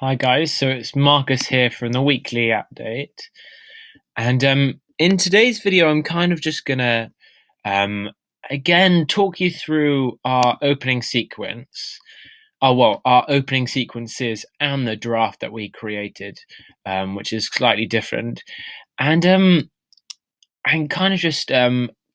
Hi guys, so it's Marcus here from the weekly update, and in today's video, I'm kind of just gonna um, again talk you through our opening sequence. Our opening sequences and the draft that we created, which is slightly different, and kind of just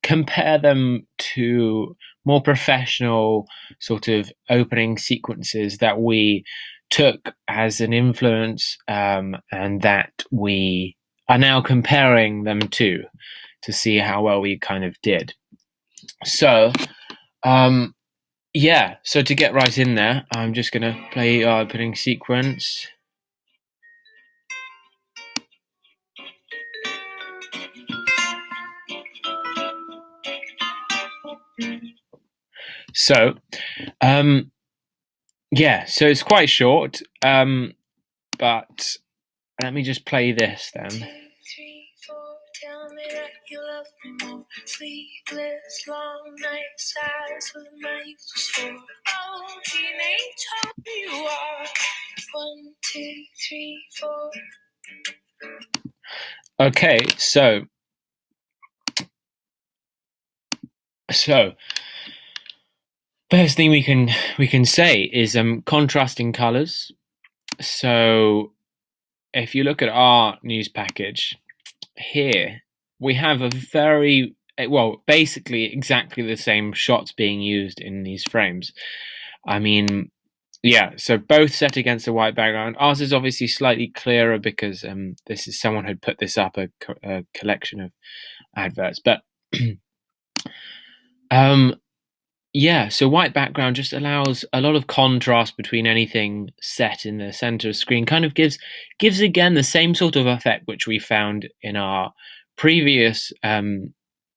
compare them to more professional sort of opening sequences that we took as an influence, and that we are now comparing them to see how well we kind of did. So, um, yeah, so to get right in there, I'm just going to play our opening sequence. So, um, yeah, so it's quite short, but let me just play this then. 2, 3, 4, tell me that you love me more. Sleepless, long nights, eyes with my usual. Oh, teenage, how you are. 1, 2, 3, 4. Okay, so first thing we can say is contrasting colors. So if you look at our news package here, we have a very basically exactly the same shots being used in these frames. I mean, yeah, so both set against a white background. Ours is obviously slightly clearer because this is someone had put this up, a collection of adverts, but yeah, so white background just allows a lot of contrast between anything set in the center of the screen. Kind of gives again the same sort of effect which we found in our previous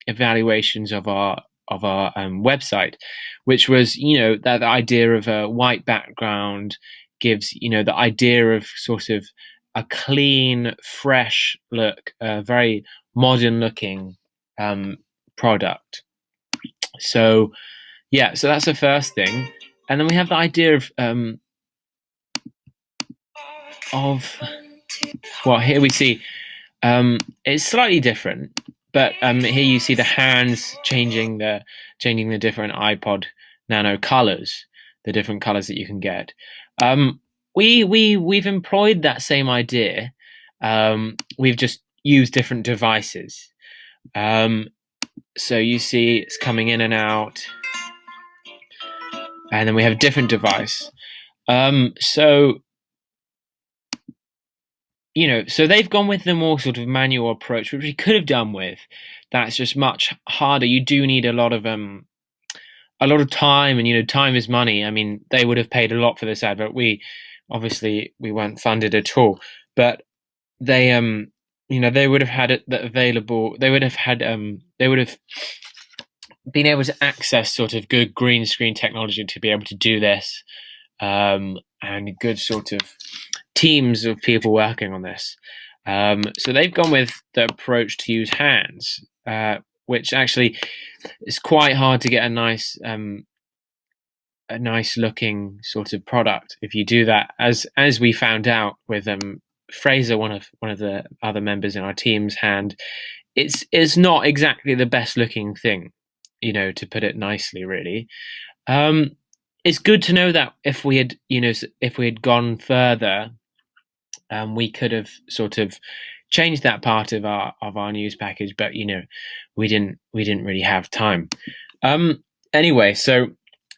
evaluations of our website, which was that the idea of a white background gives the idea of sort of a clean, fresh look, a very modern looking product. So yeah, so that's the first thing, and then we have the idea well, here we see it's slightly different, but here you see the hands changing the different iPod Nano colors, the different colors that you can get. We've employed that same idea. We've just used different devices. So you see it's coming in and out, and then we have a different device. So so they've gone with the more sort of manual approach, which we could have done with. That's just much harder. You do need a lot of time, and time is money. I mean, they would have paid a lot for this advert. We weren't funded at all, but they they would have had it available. They would have been able to access sort of good green screen technology to be able to do this, and good sort of teams of people working on this. So they've gone with the approach to use hands, which actually is quite hard to get a nice looking sort of product if you do that. As we found out with Fraser, one of the other members in our team's hand, it's not exactly the best looking thing, to put it nicely, really. It's good to know that if we had gone further, we could have sort of changed that part of our news package, but we didn't really have time. Anyway, so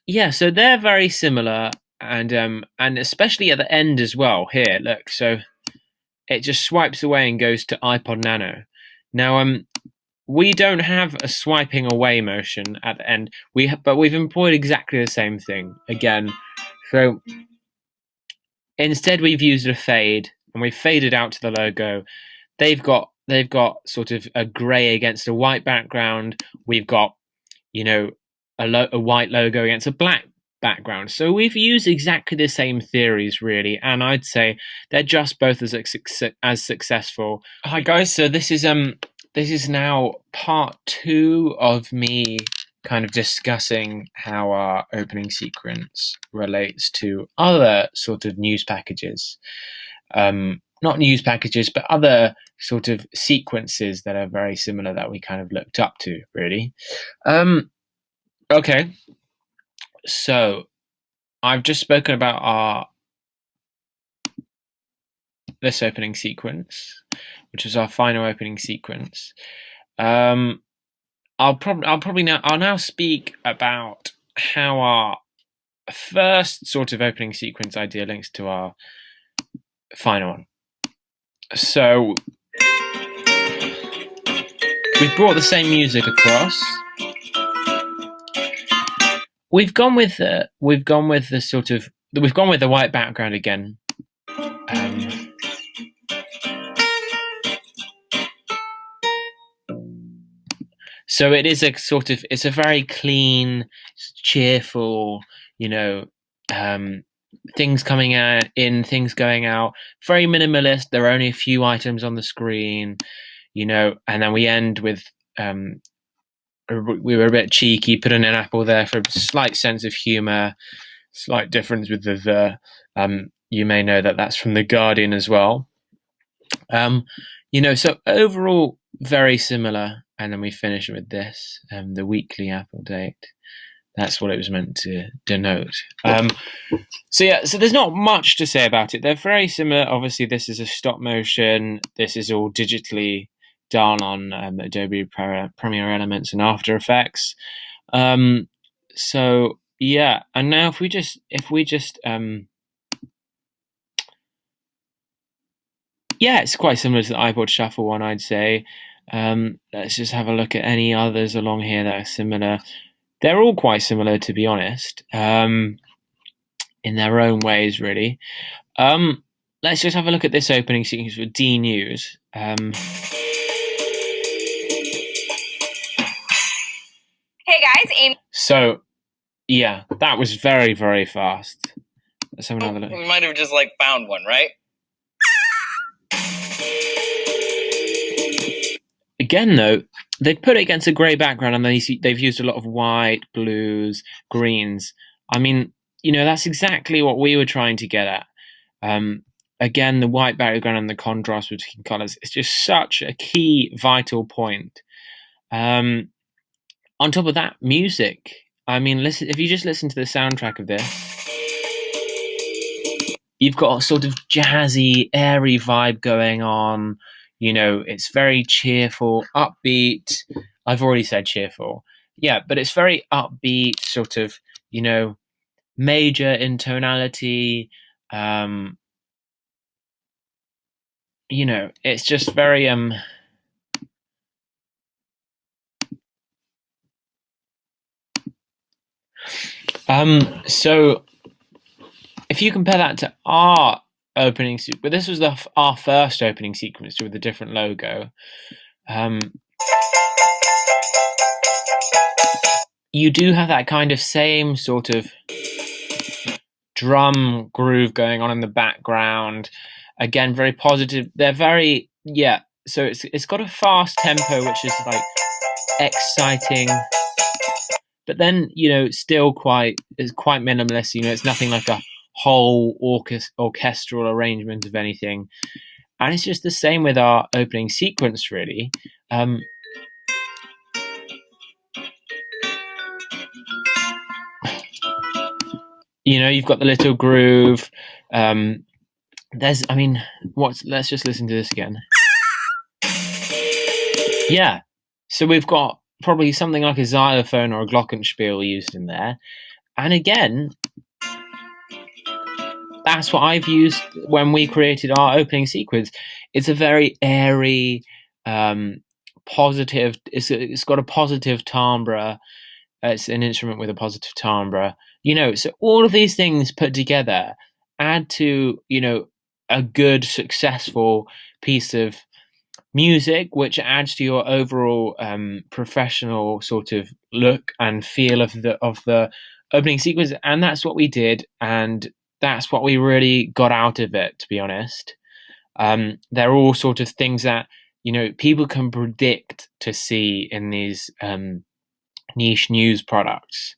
yeah, so they're very similar, and especially at the end as well. Here, look, so it just swipes away and goes to iPod Nano. Now, we don't have a swiping away motion at the end. But we've employed exactly the same thing again. So instead, we've used a fade, and we've faded out to the logo. They've got sort of a grey against a white background. We've got a white logo against a black background. So we've used exactly the same theories, really, and I'd say they're just both as successful. Hi guys, so this is now part 2 of me kind of discussing how our opening sequence relates to other sort of news packages. Not news packages, but other sort of sequences that are very similar that we kind of looked up to, really. Okay, so I've just spoken about this opening sequence, which was our final opening sequence. I'll now speak about how our first sort of opening sequence idea links to our final one. So we've brought the same music across. We've gone with the white background again. So it's a very clean, cheerful, things coming in, things going out, very minimalist. There are only a few items on the screen, and then we end with, we were a bit cheeky, put in an apple there for a slight sense of humor, slight difference with the you may know that that's from The Guardian as well. So overall, very similar. And then we finish with this, the weekly Apple date. That's what it was meant to denote. So there's not much to say about it. They're very similar. Obviously, this is a stop motion. This is all digitally done on Adobe Premiere Elements and After Effects. And now if we just it's quite similar to the iPod Shuffle one, I'd say. Let's just have a look at any others along here that are similar. They're all quite similar, to be honest, in their own ways, really. Let's just have a look at this opening sequence for D News. Hey guys, Amy. So, yeah, that was very, very fast. Let's have another look. We might have just found one, right? Again, though, they've put it against a grey background, and they've used a lot of white, blues, greens. I mean, that's exactly what we were trying to get at. Again, the white background and the contrast between colours is just such a key, vital point. On top of that, music. I mean, if you just listen to the soundtrack of this, you've got a sort of jazzy, airy vibe going on. It's very cheerful, upbeat. I've already said cheerful. Yeah, but it's very upbeat, sort of, major in tonality. It's just very so if you compare that to our opening sequence, but this was our first opening sequence with a different logo. You do have that kind of same sort of drum groove going on in the background. Again, very positive. They're very so it's got a fast tempo, which is exciting, but then still quite minimalist. It's nothing like a whole orchestral arrangement of anything, and it's just the same with our opening sequence, really. You've got the little groove. Let's just listen to this again. Yeah, so we've got probably something like a xylophone or a glockenspiel used in there, and again, that's what I've used when we created our opening sequence. It's a very airy, positive. It's got a positive timbre. It's an instrument with a positive timbre. So all of these things put together add to a good, successful piece of music, which adds to your overall professional sort of look and feel of the opening sequence. And that's what we did, and that's what we really got out of it, to be honest. They're all sort of things that people can predict to see in these niche news products.